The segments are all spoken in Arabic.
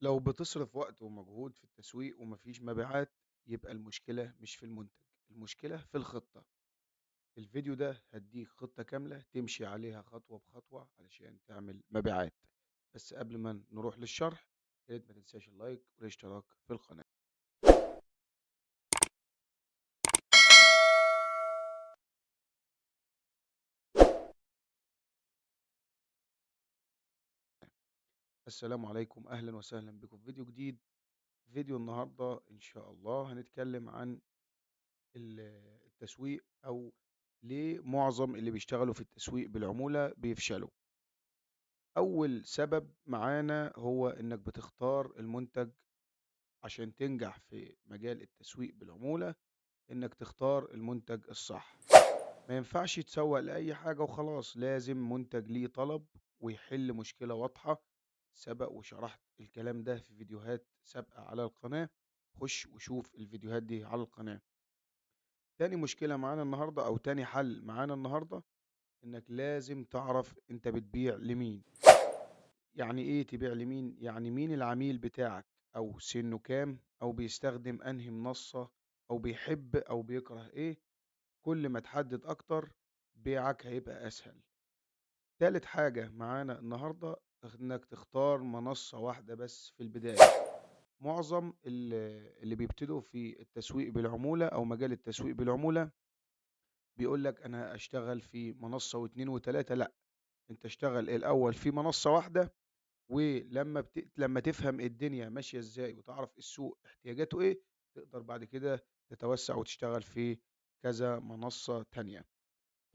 لو بتصرف وقت ومجهود في التسويق ومفيش مبيعات، يبقى المشكلة مش في المنتج، المشكلة في الخطة. في الفيديو ده هديك خطة كاملة تمشي عليها خطوة بخطوة علشان تعمل مبيعات. بس قبل ما نروح للشرح، يا ريت ما تنساش اللايك والاشتراك في القناة. السلام عليكم، أهلا وسهلا بكم في فيديو جديد. فيديو النهاردة إن شاء الله هنتكلم عن التسويق، أو ليه معظم اللي بيشتغلوا في التسويق بالعمولة بيفشلوا. أول سبب معانا هو إنك بتختار المنتج. عشان تنجح في مجال التسويق بالعمولة، إنك تختار المنتج الصح. ما ينفعش تسوق لأي حاجة وخلاص، لازم منتج ليه طلب ويحل مشكلة واضحة. سبق وشرحت الكلام ده في فيديوهات سابقة على القناة، خش وشوف الفيديوهات دي على القناة. تاني مشكلة معانا النهاردة أو تاني حل معانا النهاردة، إنك لازم تعرف أنت بتبيع لمين. يعني ايه تبيع لمين؟ يعني مين العميل بتاعك، او سنه كام، او بيستخدم انهي منصة، او بيحب او بيكره ايه. كل ما تحدد اكتر، بيعك هيبقى اسهل. تالت حاجة معانا النهاردة، انك تختار منصة واحدة بس في البداية. معظم اللي بيبتدوا في التسويق بالعمولة او مجال التسويق بالعمولة بيقول لك انا اشتغل في منصة واتنين وتلاتة. لا، انت اشتغل الاول في منصة واحدة، لما تفهم الدنيا ماشية ازاي وتعرف السوق احتياجاته ايه، تقدر بعد كده تتوسع وتشتغل في كذا منصة تانية.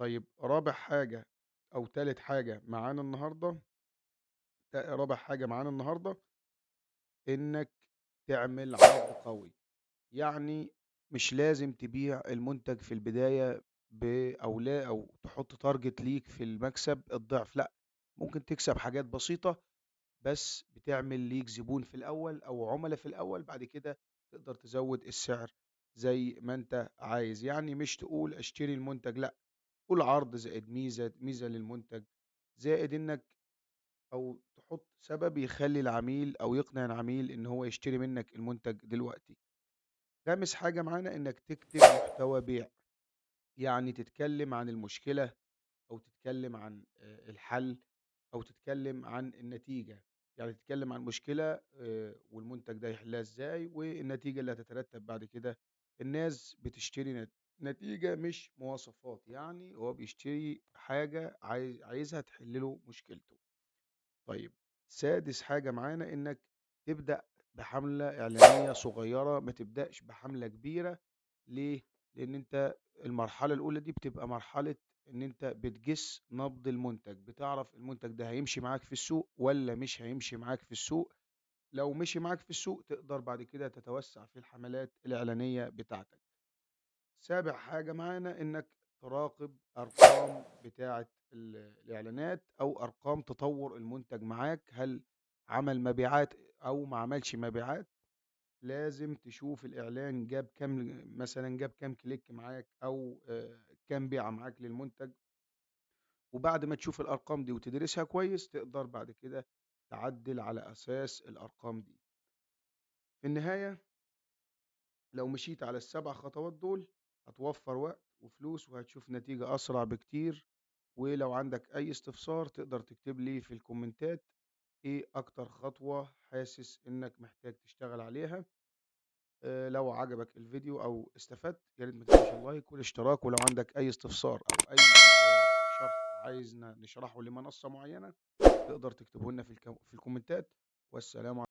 طيب، رابع حاجة او تالت حاجة معانا النهاردة، رابع حاجة معانا النهاردة انك تعمل عرض قوي. يعني مش لازم تبيع المنتج في البداية او لا، او تحط تارجت ليك في المكسب الضعف. لا، ممكن تكسب حاجات بسيطة، بس بتعمل ليك زبون في الأول أو عملاء في الأول. بعد كده تقدر تزود السعر زي ما أنت عايز. يعني مش تقول اشتري المنتج، لا، قول عرض زائد ميزة، ميزة للمنتج، زائد إنك أو تحط سبب يخلي العميل أو يقنع العميل إن هو يشتري منك المنتج دلوقتي. خامس حاجة معانا إنك تكتب محتوى بيع. يعني تتكلم عن المشكلة، أو تتكلم عن الحل، أو تتكلم عن النتيجة. يعني تتكلم عن مشكلة والمنتج ده يحلها إزاي، والنتيجة اللي هتترتب بعد كده. الناس بتشتري نتيجة مش مواصفات. يعني هو بيشتري حاجة عايزها تحل له مشكلته. طيب، سادس حاجة معانا إنك تبدأ بحملة إعلانية صغيرة، ما تبدأش بحملة كبيرة. ليه؟ لأن أنت المرحلة الأولى دي بتبقى مرحلة إن أنت بتجس نبض المنتج، بتعرف المنتج ده هيمشي معاك في السوق ولا مش هيمشي معاك في السوق. لو مشي معاك في السوق، تقدر بعد كده تتوسع في الحملات الإعلانية بتاعتك. سابع حاجة معانا إنك تراقب أرقام بتاعة الإعلانات، أو أرقام تطور المنتج معاك. هل عمل مبيعات أو ما عملش مبيعات؟ لازم تشوف الإعلان جاب كام، مثلا جاب كام كليك معاك، أو كام بيعة معاك للمنتج. وبعد ما تشوف الأرقام دي وتدرسها كويس، تقدر بعد كده تعدل على أساس الأرقام دي. في النهاية، لو مشيت على السبع خطوات دول، هتوفر وقت وفلوس وهتشوف نتيجة أسرع بكتير. ولو عندك أي استفسار، تقدر تكتب لي في الكومنتات إيه أكتر خطوة حاسس إنك محتاج تشتغل عليها. لو عجبك الفيديو أو استفدت، يا ريت ما تنساش اللايك والاشتراك. ولو عندك أي استفسار أو أي شرح عايزنا نشرحه لمنصة معينة، تقدر تكتبه لنا في الكومنتات. والسلام عليكم.